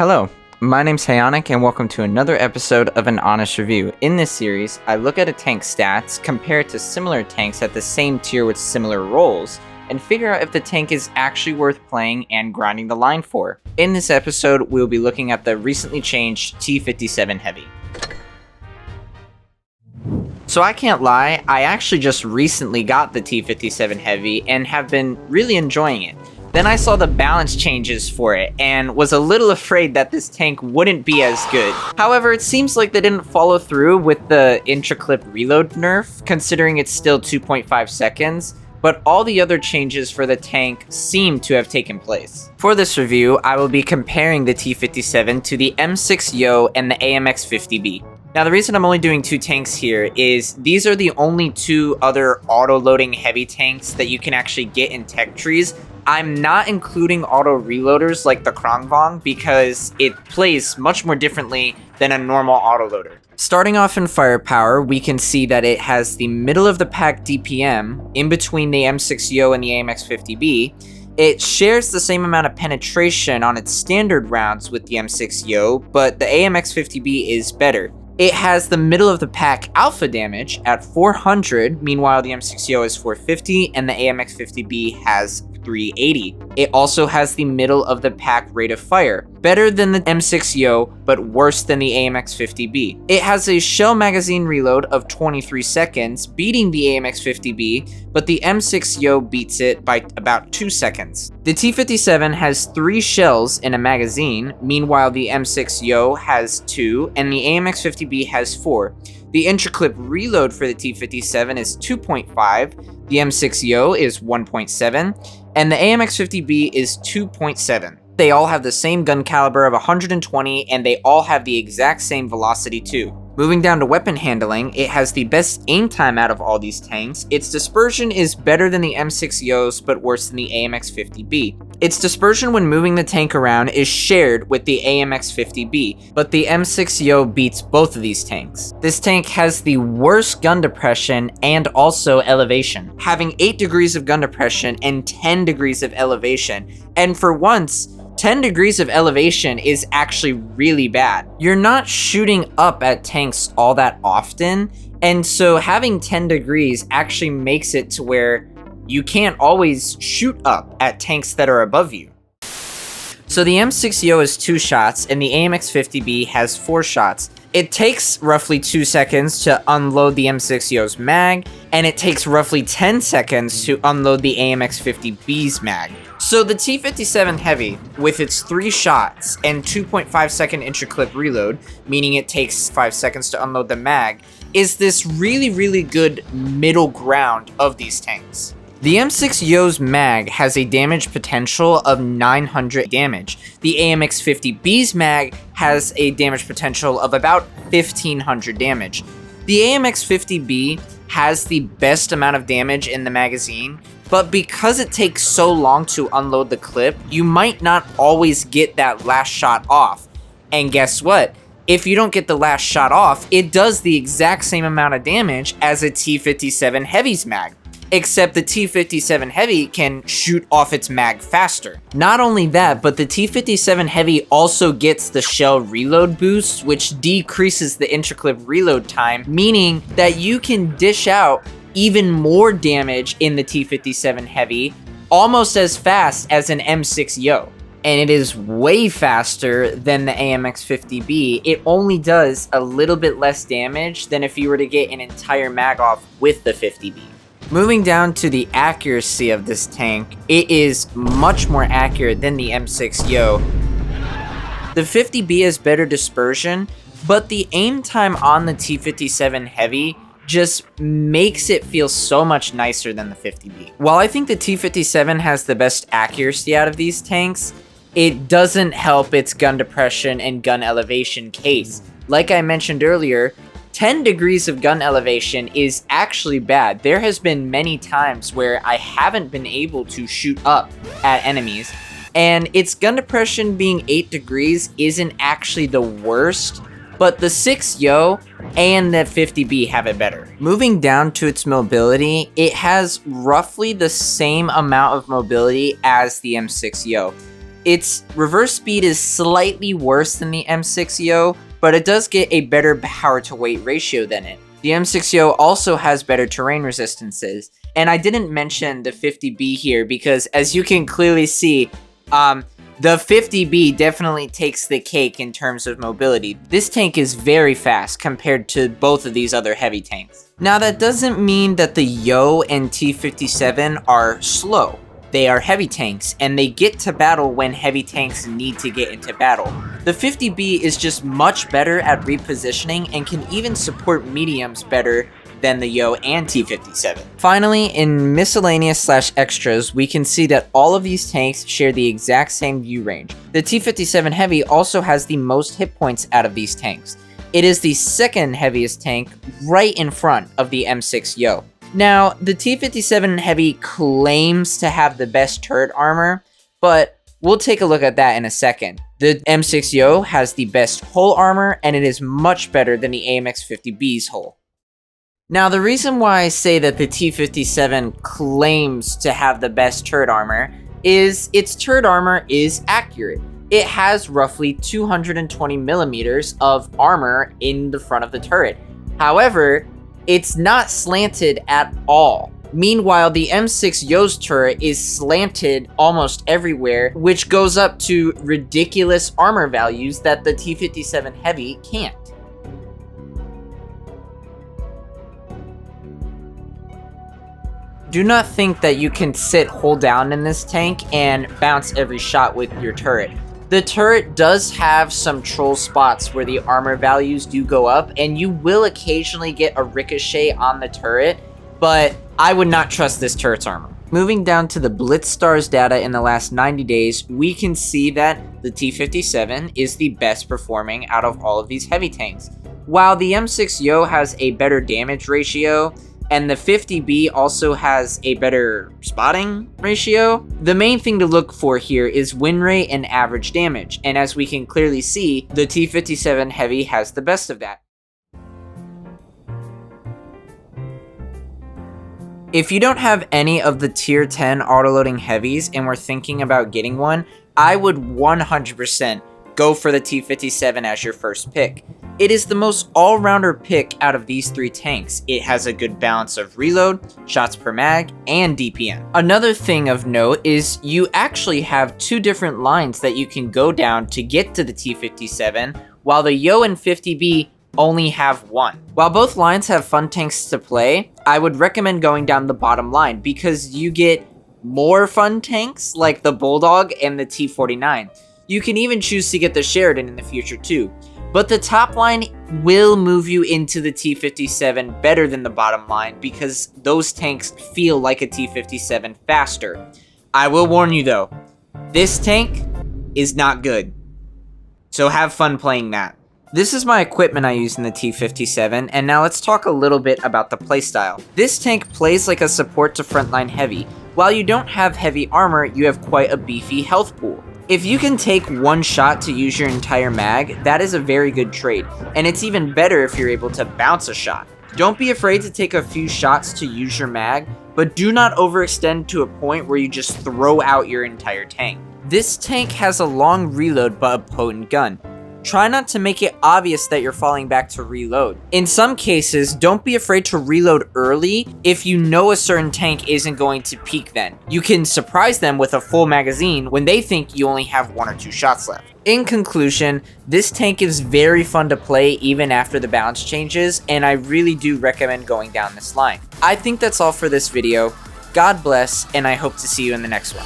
Hello, my name's Haonik and welcome to another episode of An Honest Review. In this series, I look at a tank's stats, compare it to similar tanks at the same tier with similar roles, and figure out if the tank is actually worth playing and grinding the line for. In this episode, we'll be looking at the recently changed T57 Heavy. So I can't lie, I actually just recently got the T57 Heavy and have been really enjoying it. Then I saw the balance changes for it and was a little afraid that this tank wouldn't be as good. However, it seems like they didn't follow through with the intra-clip reload nerf, considering it's still 2.5 seconds, but all the other changes for the tank seem to have taken place. For this review, I will be comparing the T57 to the M6Yo and the AMX50B. Now, the reason I'm only doing two tanks here is these are the only two other auto-loading heavy tanks that you can actually get in tech trees. I'm not including auto-reloaders like the Krongvong because it plays much more differently than a normal autoloader. Starting off in firepower, we can see that it has the middle of the pack DPM in between the M6Yo and the AMX50B. It shares the same amount of penetration on its standard rounds with the M6Yo, but the AMX50B is better. It has the middle of the pack alpha damage at 400, meanwhile the M6Yo is 450 and the AMX50B has 380. It also has the middle of the pack rate of fire, better than the M6Yo but worse than the AMX50B. It has a shell magazine reload of 23 seconds, beating the AMX50B, but the M6Yo beats it by about 2 seconds. The T57 has 3 shells in a magazine, meanwhile the M6Yo has 2 and the AMX50B has 4. The intra-clip reload for the T57 is 2.5, the M6Yo is 1.7, and the AMX50B is 2.7. They all have the same gun caliber of 120, and they all have the exact same velocity too. Moving down to weapon handling, it has the best aim time out of all these tanks. Its dispersion is better than the M6Yo's, but worse than the AMX50B. Its dispersion when moving the tank around is shared with the AMX50B, but the M6Yo beats both of these tanks. This tank has the worst gun depression and also elevation, having 8 degrees of gun depression and 10 degrees of elevation, and for once, 10 degrees of elevation is actually really bad. You're not shooting up at tanks all that often, and so having 10 degrees actually makes it to where you can't always shoot up at tanks that are above you. So the M6Yo has 2 shots and the AMX50B has 4 shots. It takes roughly 2 seconds to unload the M6Yo's mag, and it takes roughly 10 seconds to unload the AMX50B's mag. So the T57 Heavy, with its 3 shots and 2.5 second intra-clip reload, meaning it takes 5 seconds to unload the mag, is this really good middle ground of these tanks. The M6Yo's mag has a damage potential of 900 damage. The AMX50B's mag has a damage potential of about 1500 damage. The AMX50B has the best amount of damage in the magazine, but because it takes so long to unload the clip, you might not always get that last shot off. And guess what? If you don't get the last shot off, it does the exact same amount of damage as a T57 Heavy's mag. Except the T57 Heavy can shoot off its mag faster. Not only that, but the T57 Heavy also gets the shell reload boost, which decreases the intra-clip reload time, meaning that you can dish out even more damage in the T57 Heavy almost as fast as an M6Yo. And it is way faster than the AMX50B. It only does a little bit less damage than if you were to get an entire mag off with the 50B. Moving down to the accuracy of this tank, it is much more accurate than the M6Yo. The 50B has better dispersion, but the aim time on the T57 Heavy just makes it feel so much nicer than the 50B. While I think the T57 has the best accuracy out of these tanks, it doesn't help its gun depression and gun elevation case. Like I mentioned earlier, 10 degrees of gun elevation is actually bad. There has been many times where I haven't been able to shoot up at enemies, and its gun depression being 8 degrees isn't actually the worst, but the 6Yo and the 50B have it better. Moving down to its mobility, it has roughly the same amount of mobility as the M6Yo. Its reverse speed is slightly worse than the M6Yo, but it does get a better power to weight ratio than it. The M6Yo also has better terrain resistances, and I didn't mention the 50B here because as you can clearly see, the 50B definitely takes the cake in terms of mobility. This tank is very fast compared to both of these other heavy tanks. Now that doesn't mean that the Yo and T57 are slow. They are heavy tanks, and they get to battle when heavy tanks need to get into battle. The 50B is just much better at repositioning and can even support mediums better than the Yo and T57. Finally, in miscellaneous/extras, we can see that all of these tanks share the exact same view range. The T57 Heavy also has the most hit points out of these tanks. It is the second heaviest tank right in front of the M6 Yo. Now, the T57 Heavy claims to have the best turret armor, but we'll take a look at that in a second. The M6 Yo has the best hull armor, and it is much better than the AMX 50B's hull. Now, the reason why I say that the T57 claims to have the best turret armor is its turret armor is accurate. It has roughly 220 millimeters of armor in the front of the turret. However, it's not slanted at all. Meanwhile, the M6 Yo's turret is slanted almost everywhere, which goes up to ridiculous armor values that the T57 Heavy can't. Do not think that you can hold down in this tank and bounce every shot with your turret. The turret does have some troll spots where the armor values do go up, and you will occasionally get a ricochet on the turret, but I would not trust this turret's armor. Moving down to the Blitz Stars data in the last 90 days, we can see that the T57 is the best performing out of all of these heavy tanks. While the M6 Yo has a better damage ratio, and the 50B also has a better spotting ratio, the main thing to look for here is win rate and average damage, and as we can clearly see, the T57 Heavy has the best of that. If you don't have any of the tier 10 autoloading heavies and were thinking about getting one, I would 100% go for the T57 as your first pick. It is the most all-rounder pick out of these three tanks. It has a good balance of reload, shots per mag, and DPM. Another thing of note is you actually have two different lines that you can go down to get to the T57, while the Yo and 50B only have one. While both lines have fun tanks to play, I would recommend going down the bottom line because you get more fun tanks like the Bulldog and the T49. You can even choose to get the Sheridan in the future too. But the top line will move you into the T57 better than the bottom line because those tanks feel like a T57 faster. I will warn you though, this tank is not good. So have fun playing that. This is my equipment I use in the T57, and now let's talk a little bit about the playstyle. This tank plays like a support to frontline heavy. While you don't have heavy armor, you have quite a beefy health pool. If you can take one shot to use your entire mag, that is a very good trade, and it's even better if you're able to bounce a shot. Don't be afraid to take a few shots to use your mag, but do not overextend to a point where you just throw out your entire tank. This tank has a long reload but a potent gun. Try not to make it obvious that you're falling back to reload. In some cases, don't be afraid to reload early if you know a certain tank isn't going to peak then. You can surprise them with a full magazine when they think you only have 1 or 2 shots left. In conclusion, this tank is very fun to play even after the balance changes, and I really do recommend going down this line. I think that's all for this video. God bless, and I hope to see you in the next one.